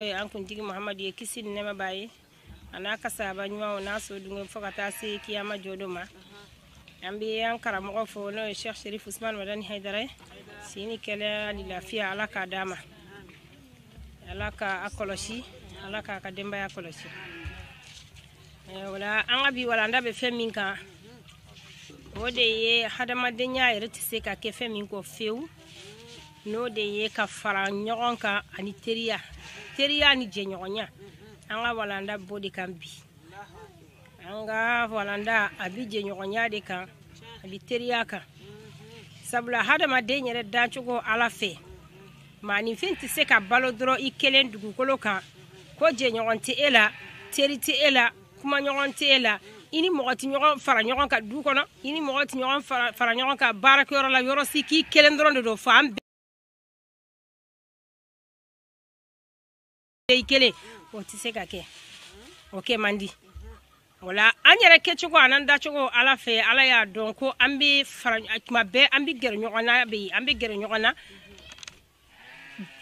an kuntigi Muhammad ye kisi nema baye anaka saba nyuma ona so dungo fokata se kiyama jodoma ambi an karamo fo no Sheikh Sherif Ousmane Madani Haidara sini kala li lafiya alaka dama alaka akoloshi alaka akademba akoloshi wala an abi wala ndabe feminka wode ye hadama denya irti se ka ke femin ko few no de ye ka fara nyogonka ani teriya ni je nyogonya anga walanda bodi kambi anga walanda abi je nyogonya de kan abi teriya kan sabula hadama denyere dachugo ala fe mani finti se ka balodro ikelen dugu koloka ko je nyogonti ela teriti ela kuma nyogonti ela ini mogoti nyogon fara nyogon ka du kono ini mogoti nyogon fara nyogon ka baraka yoro la yoro siki kelen dron do fam ikele o ti se ka ke oke mandi wala anyere ke chugo ananda chugo ala fe ala ya don ko ambi fara kuma be ambi ger nyogona be ambi ger nyogona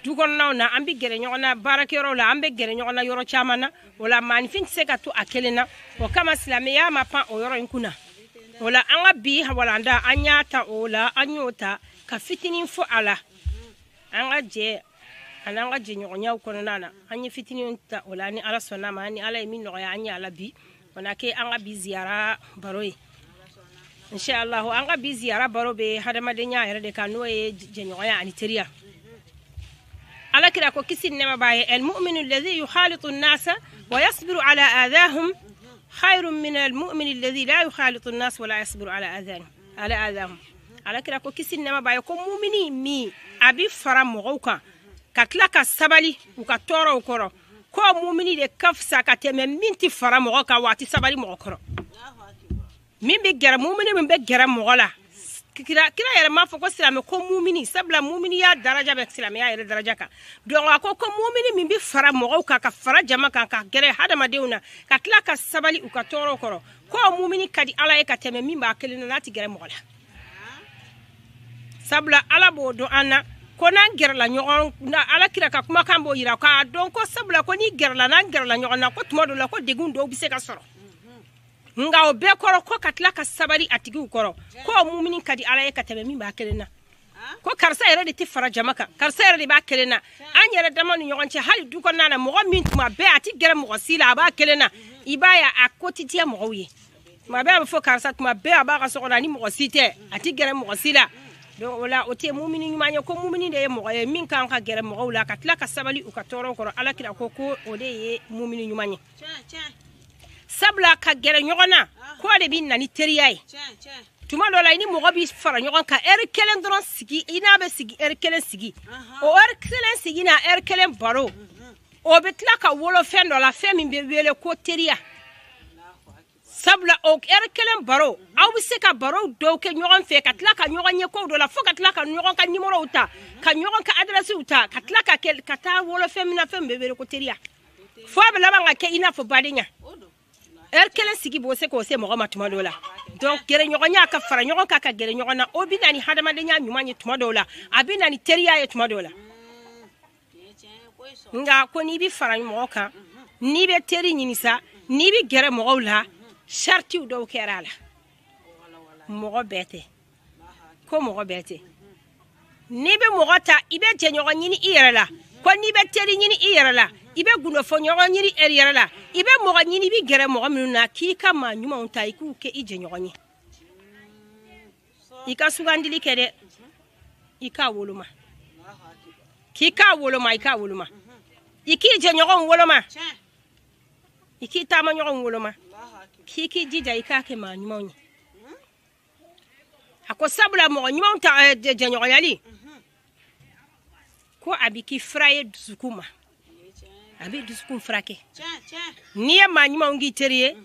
dugon na ambi ger nyogona baraka yoro la ambi ger nyogona yoro chamana wala man fin se ka to akelena o kama islamiya ma pa o yoro inkuna wala anga bi wala nda anyata ola anyota ka fitinin fo ala anga je ananga je nyonya kono nana anyi fitinin ta wala ni ala sona ma ni ala mi no ya anya ala bi wana ke anga bi ziyara baroy inshallah anga bi ziyara baro be hadama de nya yare de kanu e je nyonya ani teriya ala kira ko kisin nema baye al mu'minu alladhi yukhalitu an-nasa wa yasbiru ala adahum khairun min al mu'min alladhi la yukhalitu an-nas wa la yasbiru ala adahum ala kira ko kisin nema baye ko mu'mini mi abi fara mogauka katla ka sabali u ka toro koro ko mu'mini de kafsa ka teme minti fara mo ka wati sabali mo koro min be gera mu'mini min be gera mo la kira yara ma fo ko silame ko mu'mini sabla mu'mini ya daraja be silame ya daraja ka don ko mu'mini min be fara mo ka fara jama ka gere hadama deuna katla ka sabali u ka toro koro ko mu'mini kadi ala e ka teme min ba kelina nati gere mo la sabla ala bo do anna kona gerla nyogon na ala kira ka kuma kambo yira ka don ko sabla ko ni gerla na gerla nyogon na ko tumodo la ko degun do bise ka soro nga o be koro ko katla ka sabari atigi koro ko mu'minin kadi ala e ka tebe min ba kelena ko karsa yere de ti fara jamaka karsa yere de ba kelena an yere dama ni nyogon ci hali du ko nana mo min tuma be ati gere mo sila ba kelena ibaya akotiti mo wiye ma be fo karsa tuma be aba ka sokona ni mo site ati gere mo sila donc wala ote mu'mini nyumanya ko mu'mini de mo min kan ka gere mo wala ka tla ka sabali u ka toro ko ala kira ko o de ye mu'mini nyumanya sabla ka gere nyogona ko de bin nani teriyai tuma do la ni mo bi fara nyogon ka kelen dron sigi ina be sigi kelen sigi o kelen sigi na kelen baro o be tla ka wolo fendo la femi be wele ko teriya sabla o kelen baro aw bi se ka baro do ke nyogon fe ka tla ka nyogon ye ko do la fo ka tla ka nyogon ka numero uta ka nyogon ka adresse uta ka tla ka kel ka ta wolo femina fem be ko teriya fo be la nga ke ina fo badinya kelen sigi bo se ko se mo ma tuma do la donc gere nyogon ya ka fara nyogon ka gere nyogon na o bi nani hadama de nya nyuma ni tuma do la abi nani teriya ye tuma do la nga ko ni bi fara mo ka ni be teri ni sa ni bi gere mo la sharti do kerala mo bete ko mo bete ni be mo ta ibe je nyogo nyini iyerala ko ni be teri nyini iyerala ibe guno fo nyogo nyini eriyerala ibe mo nyini bi gere mo minuna ki kama nyuma unta iku ke ije nyogo nyi ika sugandili kede ika woluma ika woluma iki je nyogo woluma iki tama nyogo woluma kiki jija ikake ma nyumonyi ako sabula mo nyumon ta je nyogo yali ko abiki fraye dusukuma abi dusukun frake niye ma nyumon ngi teriye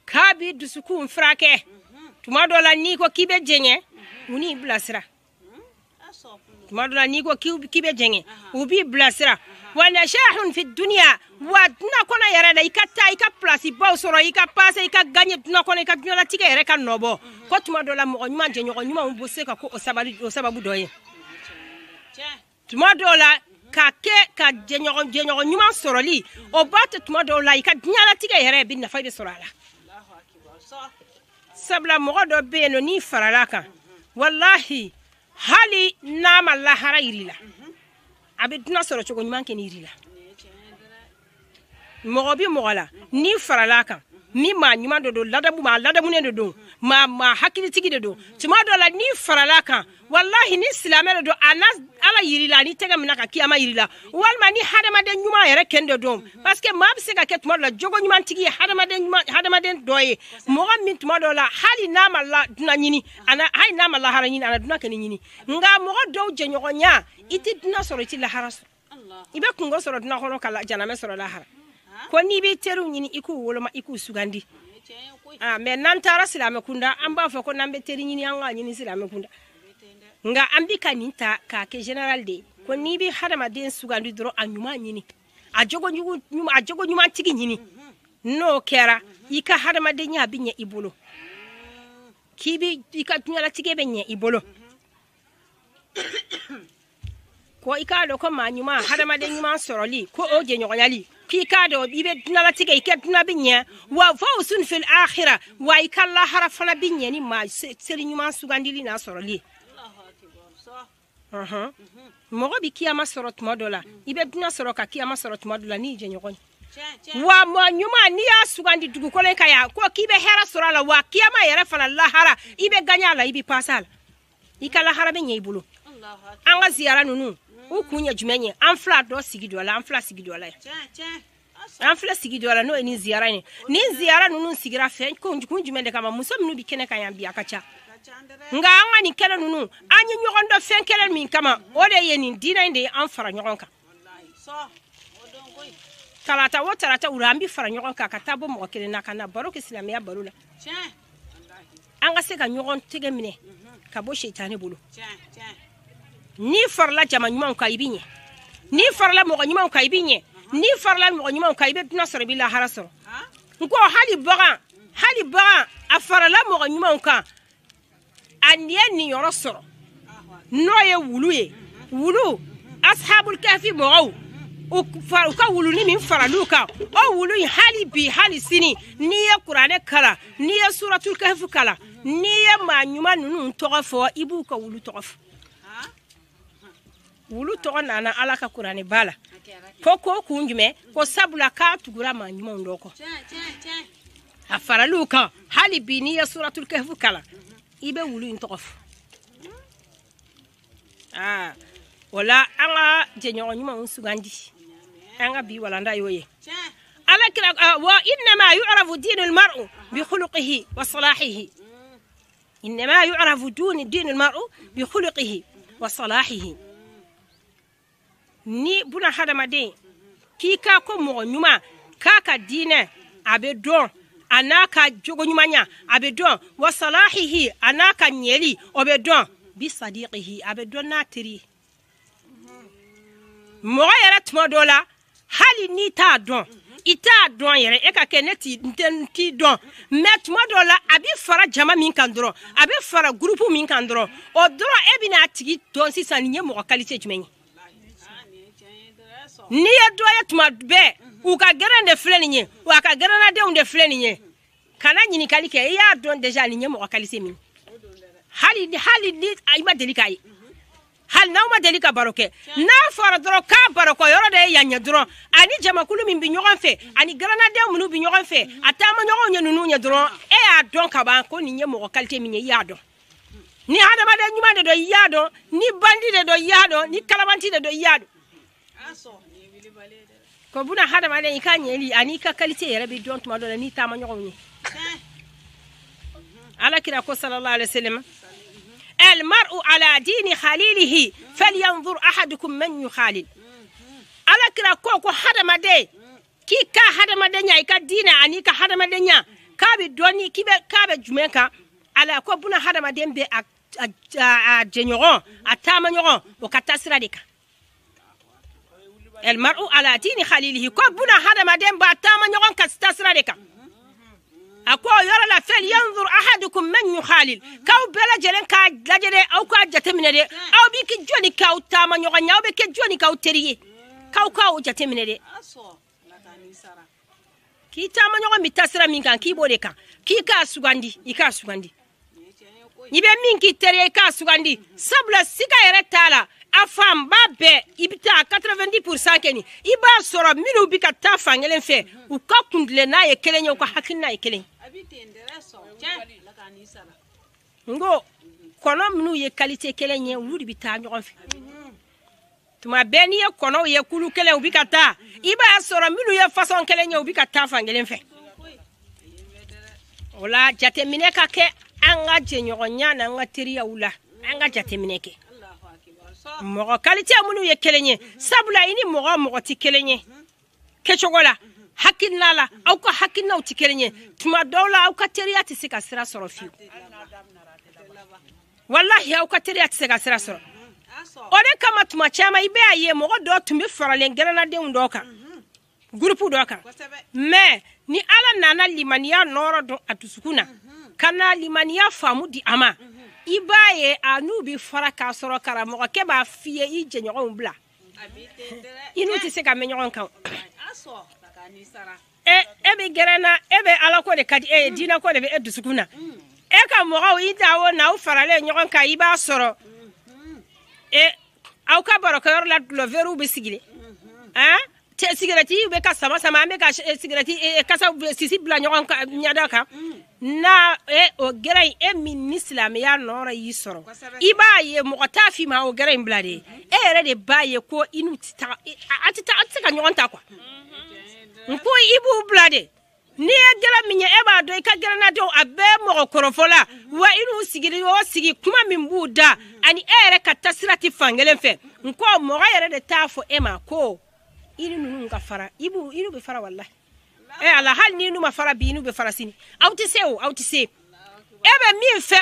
ka bi dusukun frake tuma dola ni ko kibe jenye uni blasra tuma dola ni ko kibe jenye ubi blasra wana shahun fi dunya wa na kona yara da ikata ika place ba soro ika passe ika gagner na kona ika nyola tika yere kan nobo ko tuma dola mo nyuma je nyoko nyuma mbose ka ko o sababu doye tuma dola ka jenyogo nyuma soroli o bata tuma do la ka nyala tiga yere bin na fayde sorala sabla mo do be no ni farala kan wallahi hali nama la harairila abidna soro chogo nyuma ken irila mo bi mo la ni farala kan ni ma nyuma do ladamu ne do ma hakili tigi do tuma do la ni farala kan wallahi ni islamel do ala yirila ni tega mina ka kiyama yirila walma ni hadama den nyuma yere kende do parce que ma bise ka ket mo la jogo nyuma tigi hadama den doye mo min tuma do la hali na malla duna nyini ana hay na malla hara nyini ana duna kan nyini nga mo do jenyogo nya iti duna soro ti la hara Allah ibe kungo soro duna hono kala janame soro la hara ko ni bi teru nyini iku woloma iku sugandi mais nan tara silame kunda amba fa ko nambe teri nyini anga nyini silame kunda nga ambika ninta ka ke general de ko ni bi hadama den sugandi dro anyuma nyini ajogo nyuma tigi nyini no kera ika hadama de nya binye ibolo kibi ika nyala tige benye ibolo ko ika do ko ma nyuma hadama de nyuma soroli ko oje nyogonyali kika do ibe nala tige ike tuna binye wa fawsun fil akhirah wa ikalla harafana binye ni ma seri nyuma sugandili na soroli mo bi kiyama sorot modola ibe duna soroka kiyama sorot modola ni je nyogoni wa mo nyuma ni ya sugandi dugu ko len kaya ko kibe hera sorala wa kiyama yere fana lahara ibe ganyala ibe pasala ikala harabe nye ibulu anga ziara nunu ukunya jumenye anfla do sigidola anfla sigidola anfla sigidola no ni ziara nunu sigira fe ko jumende kama musomnu bi kene kayambi akacha nga anga ni kele nunu anyi nyogondo fen kele min kama ode yeni dina inde an fara nyogonka talata urambi fara nyogonka katabo mo kele nakana baro ke islamiya barula anga se ka nyogon tege mine ka bo sheytane bulu ni farla jama nyuma ka ibinye ni farla mo nyuma ka ibinye ni farla mo nyuma ka ibe duna sore billahi haraso nko hali baga afarala mo nyuma ka aniye ni yoro soro noye wulu ashabul kahfi mo o ka wulu ni min faraluka o wulu hali sini ni ya qur'ane kala ni ya suratul kahfi kala ni ya manyuma nunu togofo ibu ka wulu togofo wulu togo nana ala ka qur'ane bala ko kunjume ko sabula ka tugura manyuma ndoko afaraluka hali bi ni ya suratul kahfi kala ibe wulu intof wala anga jenyo nyuma unsugandi anga bi wala nda yoye ala kira wa inma yu'rafu dinul mar'u bi khuluqihi wa salahihi inma yu'rafu dinul mar'u bi khuluqihi wa salahihi ni buna hadama de kika ko mo nyuma kaka dine abedon anaka jogo nyumanya abedon wa salahihi anaka nyeli obedon bi sadiqihi abedon natiri mo yara tmodola hali ni ta don yere e ka keneti ti don met modola abi fara jama min kandro abi fara groupe min kandro o dro e bina tigi don sisa nye mo qualité jumenyi ni ya doya tuma be u ka gerande flenye u ka gerana de unde flenye kana nyini kalike ya don deja ni nyemo qualité min hali ni ayma delikai hal na ma delika baroke na fara dro ka baroko yoro de yanya dro ani jama kulu min bi nyogon fe ani gerana de munu bi nyogon fe atama nyogon nyanu nya dro e a don ka ba ko ni nyemo qualité min ya don ni hada ma de nyuma de do ya don ni bandi de do ya don ni kalabanti de do ya don ko buna hada ma de ikanyeli ani ka qualité yere bi don tuma do ni tama nyogon ni ala kira ko sallallahu alaihi wasallam المرء على دين خليله فلينظر أحدكم من يخالل على كلا كوكو حدما دي كي كا حدما دنيا كا دينا اني كا حدما دنيا كابي دوني كابي جميكا على كو بنا حدما دين بي جنيغون اتاما نيغون وكتاسرا ديكا المرء على دين خليله كو بنا حدما دين با اتاما نيغون كتاسرا ديكا ako yoro la fel yanzur ahadukum man yukhalil kaw bela jelen ka lajede aw ka jatemine de aw bi ki joni kaw tama nyoga nyaw be ke joni kaw teriye kaw jatemine de ki tama nyoga mitasira minkan ki bode kan ki ka sugandi ika sugandi nibe min ki teriye ka sugandi sabla sika yere tala afam ba be ibita 90% keni iba soro minu bi ka ta fangelen fe u ka kundle na ye kelenyo ko hakina ye kelen ngo kono minu ye qualité kelenye wudi bi ta nyon fe tuma beni ye kono ye kulu kelen u bi ka ta iba soro minu ye façon kelenye u bi ka ta fangelen fe wala jatemine ka ke anga jenyonya na nga teriya wula anga jatemine ke mogo qualité munu ye kelenye sabula ini mogo ti kelenye kechogola hakinala au ko hakinna ti kelenye tuma dawla au ka teriya ti sika sira soro fi wallahi au ka teriya ti sika sira soro ode kama tuma chama ibe aye mogo do tumbi faralen gerana de undoka groupe doka mais ni ala nana limaniya noro do atusukuna kana limaniya famu di ama ibaye anu bi fara ka soro kara mo ke ba fie i jenyo bla inu ti se ka menyo kan be gerana be ala ko de kadi dina ko de be edusukuna ka mo i dawo na u fara le nyon ka iba soro au ka baro ka yor la lo veru be sigile te sigarati be ka sama me ka sigarati kasa sisi bla nyon ka nyada ka na o gerai min islam ya nora yisoro iba ye mokota fi ma o gerai blade ere de baye ko inu tita atita ka nyon ta kwa nko ibu blade ni gera minya eba do ka gera na do abe mo korofola wa inu sigiri o sigi kuma min buda ani ere ka tasirati fangelen fe nko mo ga ere de tafo ema ko inu nunu ka fara inu be fara wallahi ala hal ni numa fara bi inu be fara sini auti se ebe mi fe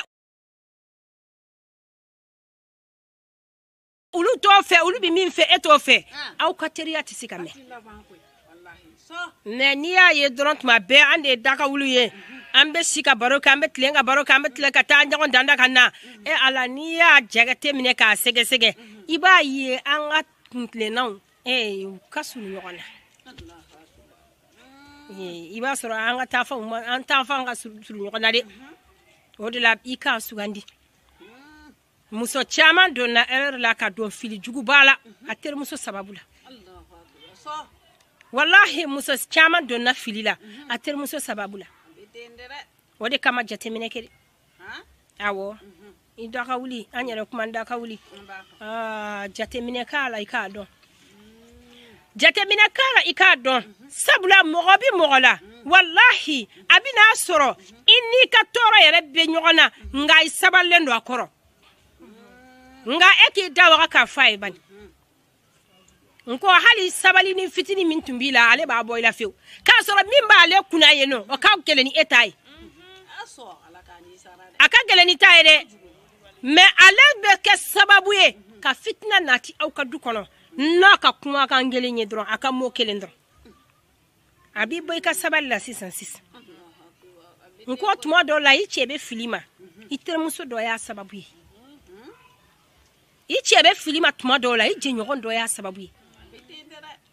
ulu to fe ulu bi mi fe eto fe au kateria tisika me ne niya ye dront ma be ande daka wulu ye ambe sika baroka ambe tlenga baroka ambe tleka ta ndango danda kana ala niya jagate mine ka sege iba ye anga tlenaw kasunu yona iba soro anga tafa an tafa nga sulu yona de odela ika sugandi muso chama donna erreur la ka don fili jugu bala ater muso sababula wallahi muso chama donna fili la ater muso sababula wode kama jatemine kede awo indaka wuli anyere kumanda ka wuli jatemine kala ika don jatemine kala ika don sabula mogobi mogola wallahi abina soro inni ka toro yere be nyogona ngai sabalendo akoro nga eki dawa ka fay ban nko hali sabali ni fitini min tumbila ale ba boy la few ka soro min ba ale kuna yeno o ka keleni etay aka geleni tayde me ale be ke sababu ye ka fitna nati au ka dukono na ka kuma ka ngelenye dro aka mo kelendro abi boy ka sabali la 606 nko tuma do la ichebe filima itermuso do ya sababu ye ichebe filima tuma do la ije nyogon do ya sababu ye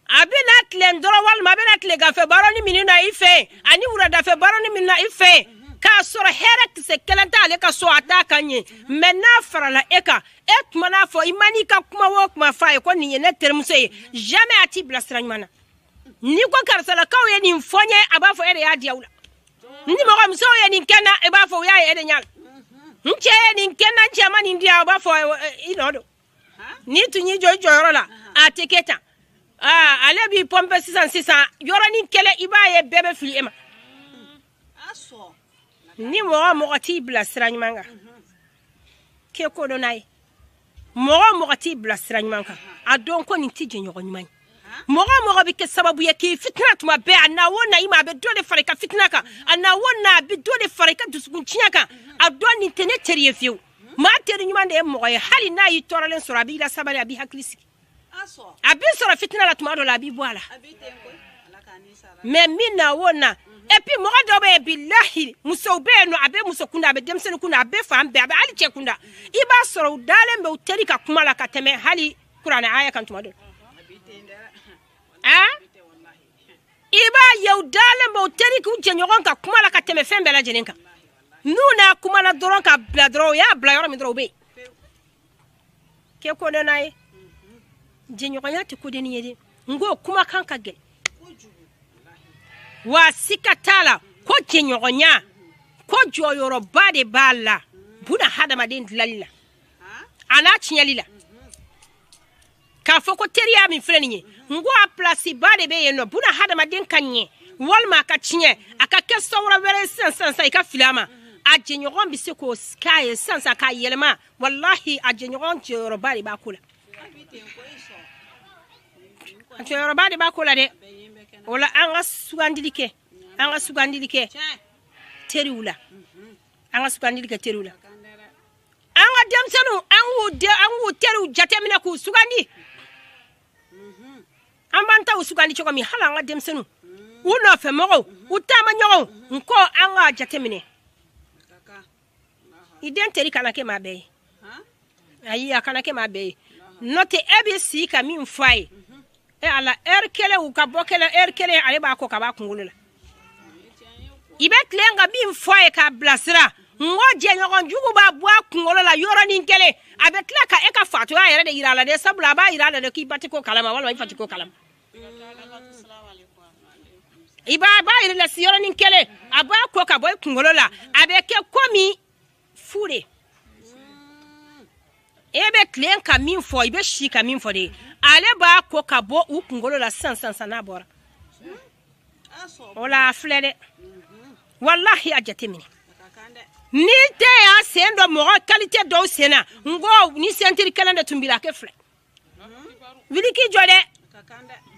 abina tlendro wal mabina tlega fe baroni minina ife ani urada fe baroni minna ife ka soro heret se kelanta ale ka so ataka nye mena farala eka etmana fo imani ka kuma wo kuma fa ko ni ne termuso ye jamais ati blasranyana ni ko karsala kaw ye ni mfonye abafo ere ya diawla ni mo ko mso ye ni kena e bafo ya ere nyal nche ni kena chama ni ndia abafo inodo ni tunyi jojo yorola atiketa ale bi pompe 600 yoro ni kele ibaye bebe fili ema aso ni mo ti blasranyanga ke ko do nay mo ti blasranyanga adon ko ni tije nyogo nyman mo bi ke sababu ya ki fitna tuma be ana wona ima be dole farika fitna ka ana wona be dole farika dusukun chiaka adon ni tene teriye fiu ma teri nyman de mo ya hali na yi toralen surabi la sabali abi haklisi aso abi sura fitna la tuma do la abi boala abi tenko ala kanisa me mina wona et puis mo do be billahi muso be no abe muso kunda abe demsen kunda abe fam be abe ali che kunda iba soro dale mbe uteri ka kuma la kateme hali qur'an aya kan tuma do iba yow dale mbe uteri ku jenyogon ka kuma la kateme fembe la jenenka nuna kuma na doron ka bla dro ya bla yoro mi dro be ke ko de nay jenyogon ya ti ko de ni yede ngo kuma kan ka gel wa sikatala ko jenyogonya ko joyoro bade balla buna hada madin lalla ana chinyalila ka foko teriya min freniye ngo a place bade be yeno buna hada madin kanye walma ka chinye aka ke sawra were sansa ka filama a jenyogon bi se ko sky sansa ka yelma wallahi a jenyogon joyoro bade ba kula joyoro bade ba kula de wala anga sugandilike teriula anga sugandilike teriula anga demsenu angu teru jatemina ku sugandi ambanta usugandi choko mi hala anga demsenu uno fe mogo utama nyogo nko anga jatemine identeri kana ke mabe ayi akana ke mabe note abc ka mi mfai ala erkele u ka bokele erkele ale ba ko ka ba kungulula ibet lenga bi mfoye ka blasira ngoje nyogon jugu ba bua kungulula yoro ninkele abetla ka eka fatu ya yere de irala de sabula ba irala de ki batiko kalama wala ifati ko kalama iba ba irala si yoro ninkele aba ko ka boy kungulula abeke komi fure ebe klenka min fo ibe shika min fo de ale ba ko ka bo u kungolo la sansa na bora ola flede wallahi ajatemini ni te ya sendo mo qualité do sena ngo ni sentiri kalanda tumbila ke fle wiliki jode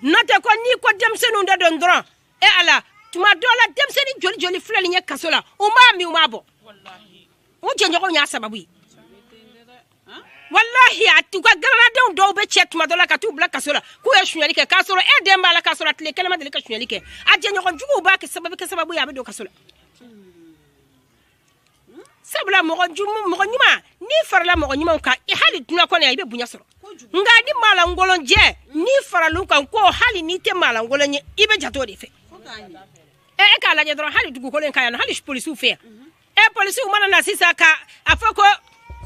note ko ni ko demsenu nda dondron e ala tuma dola demseni joli fle ni kasola umami umabo wallahi o jenyo ko nya sababu wallahi atuka garana do be chet madola ka tu bla kasola ku e shunyali ke kasoro e de mala kasola tle kelema de ka shunyali ke aje nyoko jugu ba ke sababu ya be do kasola sabla mo nyuma ni farla mo nyuma ka e hali tuna ko ne ibe bunya soro ngadi mala ngolo je ni faralu kan ko hali ni te mala ngolo nye ibe jato de fe e ka la je dro hali dugu ko len kaya no hali police u fe e police u mana na sisa ka afoko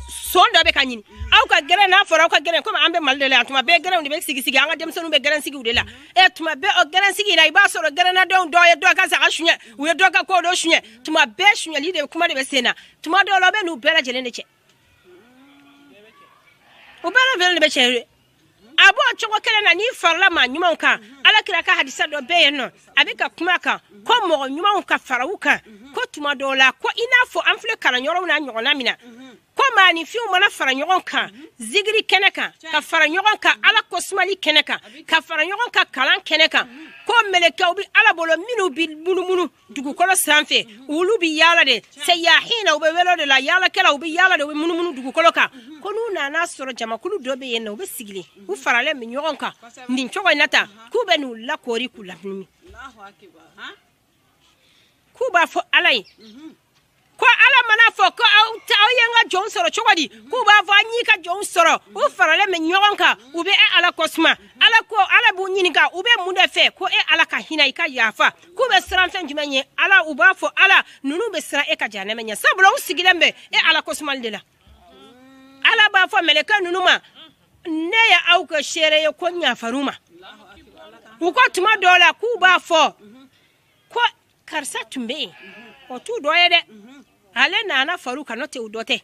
sonda be kanyini aw ka gere na fora ka gere ko ambe maldele atuma be gere ndi be sigi anga dem sonu be gere sigi udela e tuma be o gere sigi na iba soro gere na do ye do ka sa shunya we do ka ko do shunya tuma be shunya lide kuma de be sena tuma do lo be nu bela jele ne che o bela ne be che abo choko kele na ni farla ma nyuma nka ala kira ka hadisa do be ye no abika kuma ka ko mo nyuma nka farawuka ko tuma do la ko inafo amfle kala nyoro na nyona mina ko mani fi umana fara nyogon kan zigiri keneka ka fara nyogon ka ala kosmali keneka ka fara nyogon ka kalan keneka ko meleka ubi ala bolo minu bil munu dugu kolo sanfe ulu bi yala de sayahina ube welo de la yala kala ubi yala de munu dugu kolo ka ko nu na na soro jama kulu dobe yenno ube sigili u fara le nyogon ka ndin chogo nata ku be nu la kori kula nimi Allahu akbar ha ku ba fo alai ko ala mana fo ko aw yenga jon soro chogodi ku ba fo anyi ka jon soro u farale me nyonka ube e ala kosma ala bu nyini ka ube munde fe ko e ala ka hina ka yafa ku be sran fen jumenye ala u ba fo ala nunu be sra e ka jana menya sabula u sigilembe e ala kosma ndela ala ba fo meleka nunu ma ne ya au ka shere ya konya faruma u ko tuma dola ku ba fo ko karsa tumbe o tu doyede ale nana faruka no te udote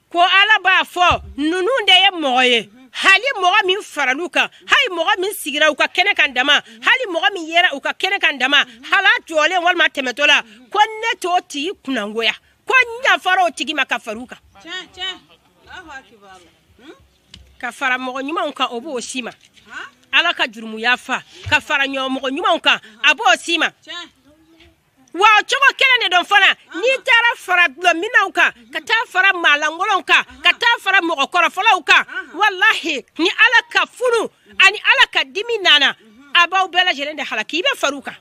ko ala ba fo nunu nde ye moye hali moga min faraluka hay moga min sigira uka kene kan dama hali moga min yera uka kene kan dama hala jole wal ma temetola ko ne to ti kunangoya ko nya faro tigi maka faruka Allahu akbar ka fara mogo nyuma unka obo osima ala ka jurumu yafa ka fara nyomo nyuma unka abo osima wa chogo kele ne don fana ni tara fara lo minauka kata fara malangolonka kata fara mokokora folauka wallahi ni ala ka funu ani ala ka diminana abaw bela jelende halaki be faruka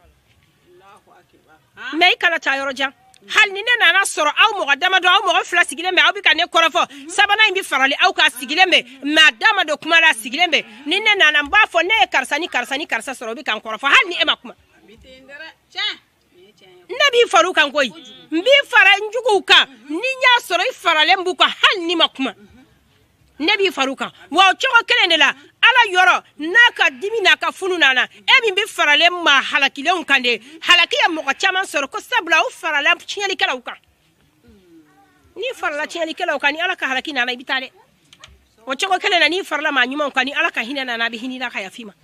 me kala ta yoro jan hal ni ne nana soro aw mo dama do aw mo fla sigile me aw bi kan ne korofo sabana imbi farali aw ka sigile me ma dama do kuma la sigile me ni ne nana mba fo ne karsa soro bi kan korofo hal ni e makuma nabi faru kan koy mbi fara njugu ka ni nya soro farale mbuka hal ni makuma nabi faru kan wa chogo kele la ala yoro naka dimi naka funu nana e bi farale ma halakile on kande halakiya mo chama soro ko sabla u farale chiali kala uka ni farala chiali kala uka ni ala ka halaki nana ibitale o chogo kele na ni farala ma nyuma uka ni ala ka hina nana bi hinina ka yafima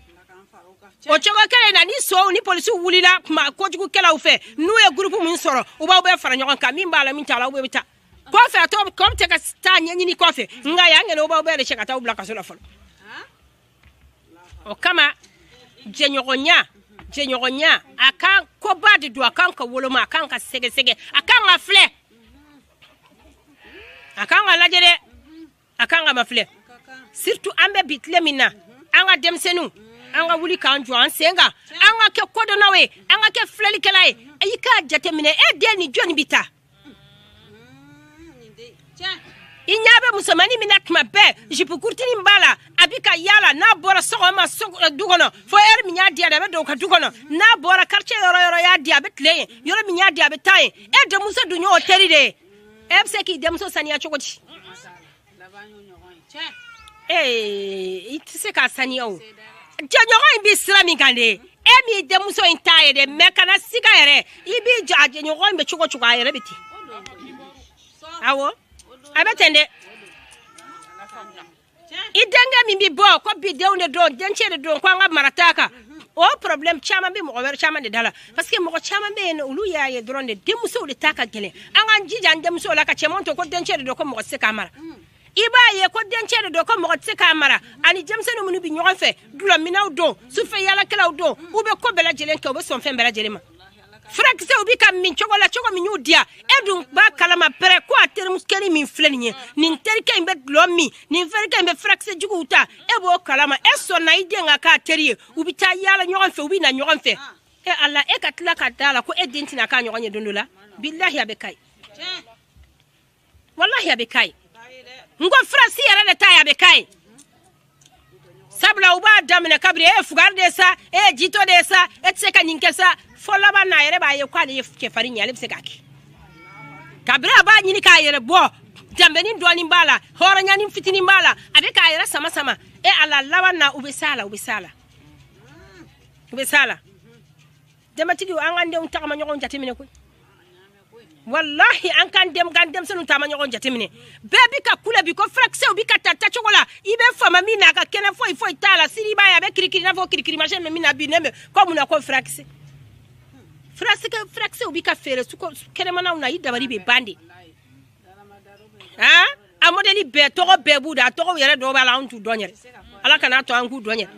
o chogo kele na ni so ni police wulila ma ko jugu kala u fe nu e groupe mun soro u ba be fara nyon ka min bala min tala u be bita ko fe to ko te ka sta nyi ni ko fe nga ya ngene u ba be le cheka ta u blaka so la folo o kama jenyogonya akan ko badi do akan ka woloma akan ka sege akan ga fle akan ga lajere akan ga mafle surtout ambe bitle mina anga demsenu anga wuli kan jo an senga anga ke kodo nawe anga ke fleli kelai e ka jate mine e de ni joni bita inyabe musamani minat mabe jipu kurtini mbala abika yala na bora sogoma dugono fo minya dia da be do ka dugono na bora karche yoro ya dia betle yoro minya dia betai e de musa dunyo oteri de ebse ki de muso sania chokoti itse ka sania o janyo bi islami kande mi de muso intaye de mekana sika yere ibi jaje nyo be choko ayere biti awo abetende idanga mimbi bo ko bi dewnde do dencede do ko nga marataka o problem chama bi mo wer chama de dala parce que mo chama be no ulu ya ye dronde demuso de taka gele anga njija demuso la ka chemonto ko dencede do ko mo se kamara iba ye ko dencede do ko mo se kamara ani jamse no munu bi nyoga fe dulo minaw do su fe yala kala do ube ko bela jelen ko be son fe bela jelema Frank se ubi ka min chogo min udia edun ba kalama pere ko atere muskeli min flenye nin terika imbe glomi nin verika imbe Frank se jugu uta ebo kalama eso na ide nga ka terie ubi ta yala nyogon fe ubi na nyogon fe e alla e katla ka dala ko edenti na ka nyogon ye dondola billahi abekai wallahi abekai ngo Frank yara de ta abekai sabla uba damne kabri e fugar de sa e jito de sa et se ka ninkesa fola ba na yere ba ye kwa de ke fari nyale bse kaki kabra ba nyini ka yere bo jambeni doni mbala horo nyani fitini mbala abe ka yere sama e ala lawa na ubesala dematigi an ande un takama nyogon jatimine ko wallahi an kan dem sunu tama nyogon jatimine bebi ka kula bi ko fraxe bi ka tata chokola ibe fama mina ka kene foi tala siri ba ya be kirikiri na fo kirikiri machin me mina bi neme ko muna ko fraxe ubi ka fere suko kene mana una ida bari be bandi a modeli be to be buda to yere do bala on tu donyer ala kana to an ku donyer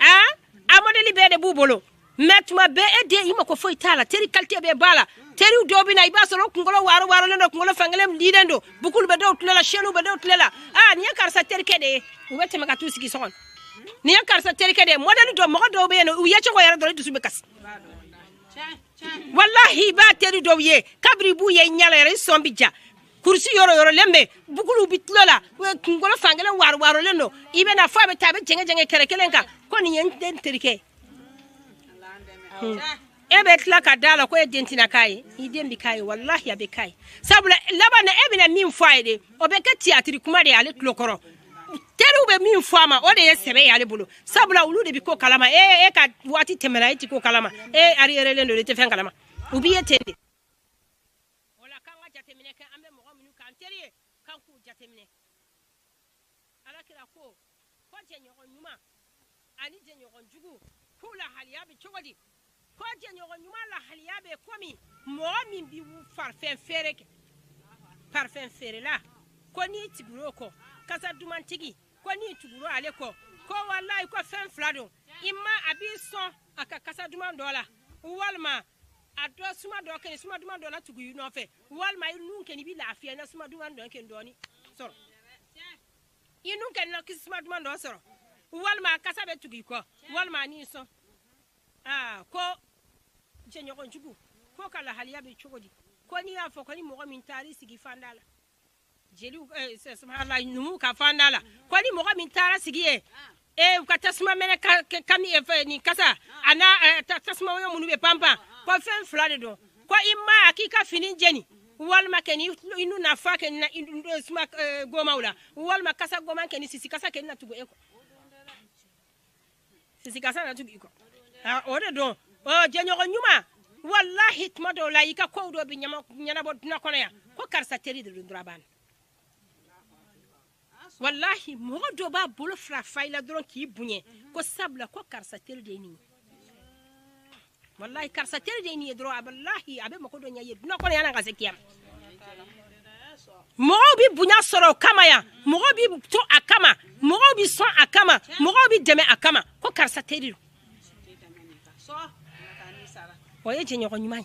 a modeli be de bubolo metuma be ede ima ko foi tala teri kalte be bala teri do bi na ibaso ro kungolo waro le no kungolo fangelem lidendo bukul be do tlela shenu be do tlela ni karsa teri kede ubete maka tu sigi son ni karsa teri kede modeli do mo do be no uyecho ko yere do du sube kas wallahi ba teri do ye kabri bu ye nyalere sombija kursi yoro lembe bukulu bitlola ngolo fangele waro le no ibe na fa be tabe jenge kerekelenka ko ni yen terike ebe tla ka dala ko edentina kai idembi kai wallahi abe kai sabula labana ebe na min faide obeke tiatri kuma de ale klokoro teru be min fama o de yesebe yale bulu sabula ulu de biko kalama ka wati temela iti ko kalama ari erelendo de tefen kalama ubiye tende wala kanga jatemine ka ambe mo munu kan terie kan ku jatemine ala kila ko jenyo nyuma ani jenyo jugu kula haliyabe chogodi ko jenyo nyuma la haliyabe komi mo min bi parfum fere la ko ni tiguro ko kasa dumantigi ko ni tuguro ale ko wallahi ko fen flado imma abison aka kasa duman dola walma ado suma do ken suma duman dola tugu yu no fe walma inun ken bi lafiya na suma duman do ken doni soro inun ken na suma duman do soro walma kasa be tugu ko walma ni so ko jenyo ko jugu ko kala haliya be chogodi ko ni ya fo ko ni mo min tari sigi fandala jeli subhanallah numu ka fandala ko ni mo min tara sigi ka tasma mena kami ni kasa ana tasma yo munu be pampa ko fen flade do ko imma akika finin jeni walma keni inu na fa ken na inu sma goma wala walma kasa goma keni sisi kasa ken na tugo eko sisi kasa na tugo eko ore do jenyo ko nyuma wallahi tmado la yika ko do bi nyana bo na kono ya ko karsa teri de draban wallahi mo do ba bolo fra fayla dron ki bunye ko sabla ko karsa teri de ni wallahi karsa teri de ni dro wallahi abe mako do nyaye na kono ya na ngase kiyam mo bi bunya soro kama ya mo bi to akama mo bi so akama mo bi deme akama ko karsa teri so oye jenyo ko nyumai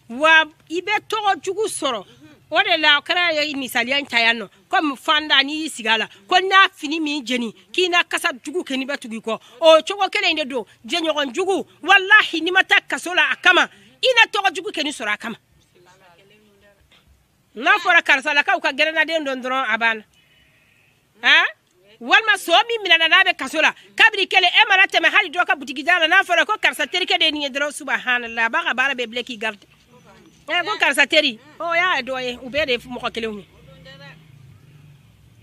wa ibe to jugu soro ode la kara ya misali an tayano comme fanda ni sigala ko na fini mi jeni kina kasa jugu ke ni batugi ko o chogo kele inde do jenyo ko jugu wallahi ni mata kasola akama ina to jugu ke ni soro akama na fora karsala ka ka gerena de ndondron abana walma so mi minana nabe kasola kabri kele e marate me hali doka butigi dala na fora ko karsa terike de ni dro subhanallah ba ga bara be bleki garde ko karsa teri o ya doye ubede mo ko kele hu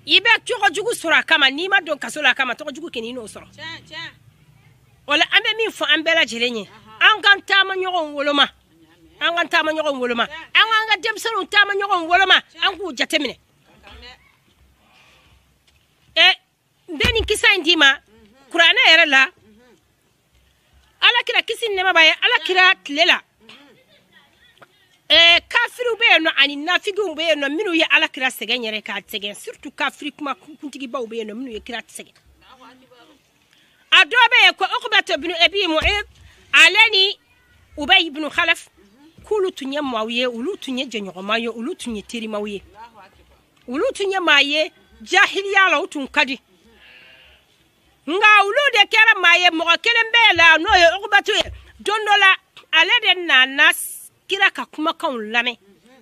ibe tuko jugu sura kama ni ma don kasola kama to jugu ke ni no soro wala ambe mi fo ambela jirenye an kan tama nyogon woloma an kan tama nyogon woloma an ga dem sanu tama nyogon woloma an ku jatemine ndeni kisa ndima qur'ana yara la ala kira kisin ne mabaye ala kira tlela kafiru be no ani nafigu be no minu ye ala kira segen yere ka segen surtout kafiri kuma kuntigi baw be no minu ye kira segen adobe ko uqbata ibn abi mu'id alani ubay ibn khalaf kulu tunye mawiye ulu tunye jenyo mayo ulu tunye tiri mawiye ulu tunye maye jahiliya la utun kadi nga ulu de kera maye mo kelembe la no ye uqbatu dondola ale de nanas kira ka kuma kan lame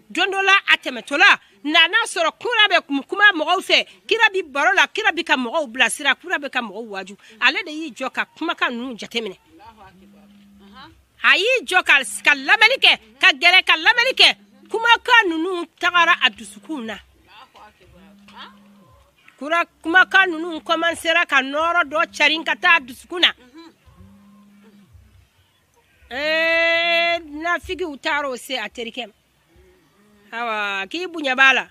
dondola atemetola nana soro kura be kuma mo fe kira bi barola kira bi ka mo blasira kura be ka mo waju ale de yi joka kuma kan nu jatemine ayi joka kalamelike ka gere kalamelike kuma kan nu tagara adusukuna kura kuma kanunu komansera ka noro do charin kata duskuna na figi utaro se aterike hawa ki bunya bala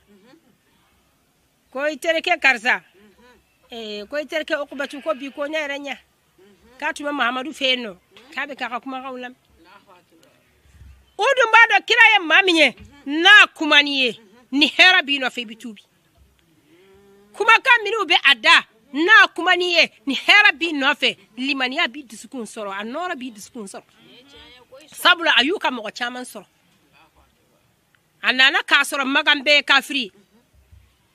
ko iterike karsa ko iterike okubatu ko bi ko nyaranya ka tuma muhammadu feno ka be ka kuma kaulam odum bado kiraye maminye na kumaniye ni hera bi no fe bitubi kuma kan minu be ada na kuma niye ni hera bi nofe limaniya bi disukun soro anora bi disukun soro sabula ayuka mo chaman soro anana ka soro magambe kafiri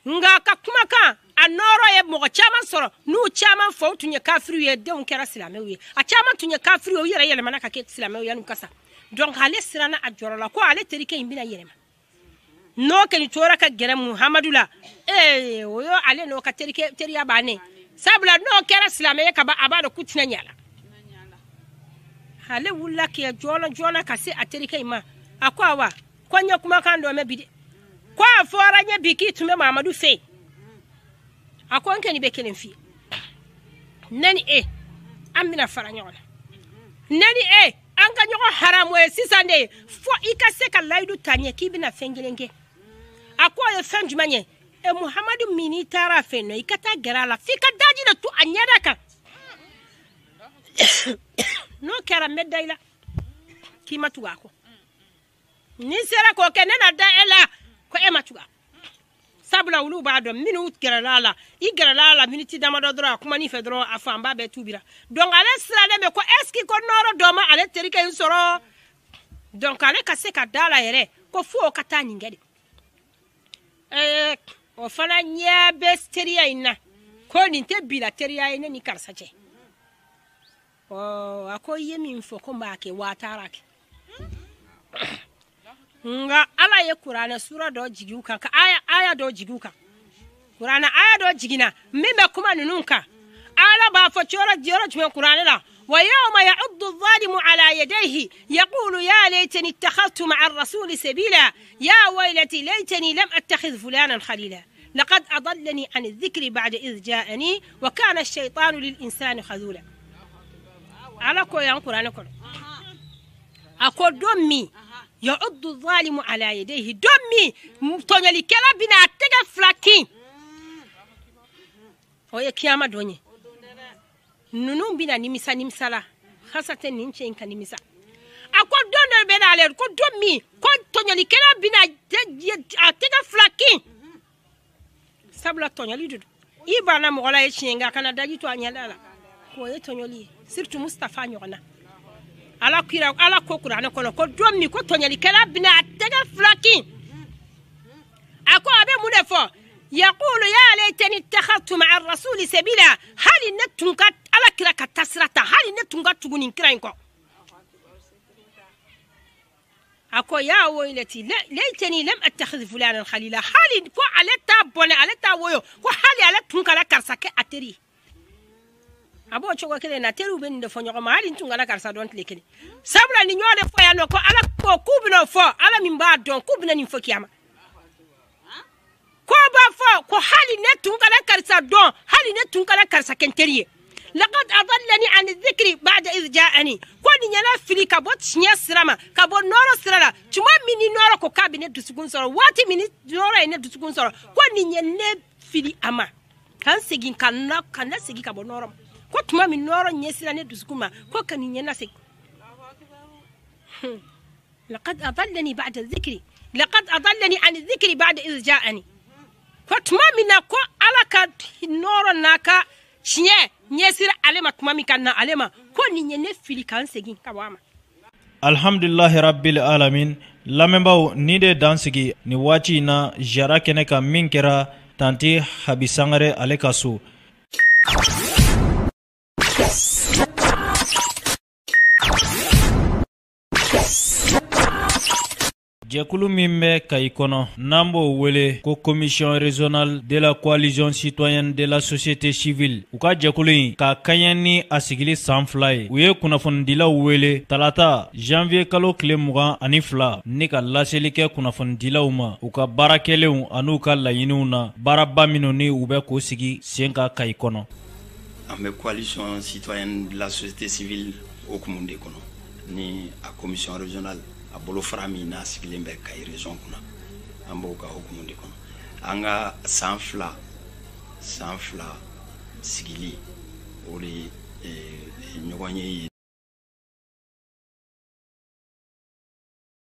nga ka kuma kan anoro ye mo chaman soro nu chaman fo tunye kafiri ye de on kera silamewe a chaman tunye kafiri o yere yele manaka ke silamewe yanu kasa donc ale sirana ajorola ko ale terike imbina yele no ke ni tora ka gere muhammadula oyo ale no ka terike teriya bane sabla no kera silame ka ba abado kutina nyala ale wulla ke jona ka se aterike ima akwa wa kwanya kuma kan do me bide kwa fora nya biki tume muhammadu fe akwa nke ni bekelen fi nani amina faranya wala nani anga nyoko haramu sisande fo ikase ka laidu tanye kibina fengelenge akwa ye fenjumanye muhammadu mini tara feno ikata gerala fika daji na tu anyada ka no kera medaila kimatu wako ni sera ko kenena da ela ko ematu wako sabula ulu bado minu gerala igerala miniti damado dro kuma ni fedro afamba be tubira donc ale sira me ko eski ko noro doma ale terike insoro donc ale kase ka dala yere ko fu kata nyingede o fana nya besteria ina ko ni te bila teria ina ni karsache o ako yemi mfo ko mbake watarake nga ala ye qur'ana sura do jiguka ka aya do jiguka qur'ana aya do jigina mimbe kuma nununka ala ba fo chora jero jume qur'ana la ويوم يعض الظالم على يديه يقول يا ليتني اتخذت مع الرسول سبيلا يا ويلتي ليتني لم أتخذ فلانا خليلا لقد أضلني عن الذكر بعد إذ جاءني وكان الشيطان للإنسان خذولا على كو ينقر أنا كل أقول دمي يعض الظالم على يديه دمي تونيلي كلا بنا تغفلكين ويا كياما دوني nunu bina nimisa nimsala khasate ninche inka nimisa akwa donor benale ko domi ko tonyali kala bina atega flaki sabla tonyali dudu ibana mo wala yechinga kana daji to anyala ko ye tonyali surtout Mustafa nyona ala kira ala ko Qur'an ko domi ko tonyali kala bina atega flaki akwa abe mudefo يقول يا ليتني اتخذت مع الرسول سبيلا هل نتونك على كراك تسرتا هل نتونك تغنين كراينكو أكو يا ويلتي ليتني لم أتخذ فلانا خليلا هل كو على تابوني على تاويو كو هل على تونك على كرساك أتري أبو تشوكو كده نترو بين دفونيو ما هل نتونك على كرسا دونت لكني سابلا نيو دفويا نوكو على كوبنا فو على من بعد دون كوبنا نفو كياما ko ba fo ko hali ne tunkala karsa don hali ne tunkala karsa kenteriye laqad adallani an dhikri ba'da idh ja'ani ko ni nyala fili ka bot nya sirama ka bo noro sirala tuma mini noro ko kabine dusugun soro wati mini noro ene dusugun soro ko ni nyenne fili ama kan segin kan segi ka bo noro ko tuma mini noro nyesira ne dusuguma ko kan ni nyana segi laqad adallani ba'da dhikri laqad adallani an dhikri ba'da idh ja'ani fatuma mina ko alaka noro naka chinye nyesira alema tuma mikana alema ko ni nyene fili kan segin kawama alhamdulillah rabbil alamin lamembaw ni de dansigi ni wachi na jara kene ka minkera tanti habisangare alekasu Jekulu Mimbe Kaikono Nambo Wele ko Commission régionale de la coalition citoyenne de la société civile uka jekulu ka kanyani asigili sanfly uye kunafondila wele talata janvier kalo kile mugan ani fila ni ka laselike kunafondila uma uka barakelew anu ka layiniw na baraba minu ni ube ko sigi senka Kaikono ambe coalition citoyenne de la société civile okumunde kono ni a commission régionale a bolo farami na sigilembe kay région kuna ambo ka hokumundi kono anga sanfla sigili oli nyogonye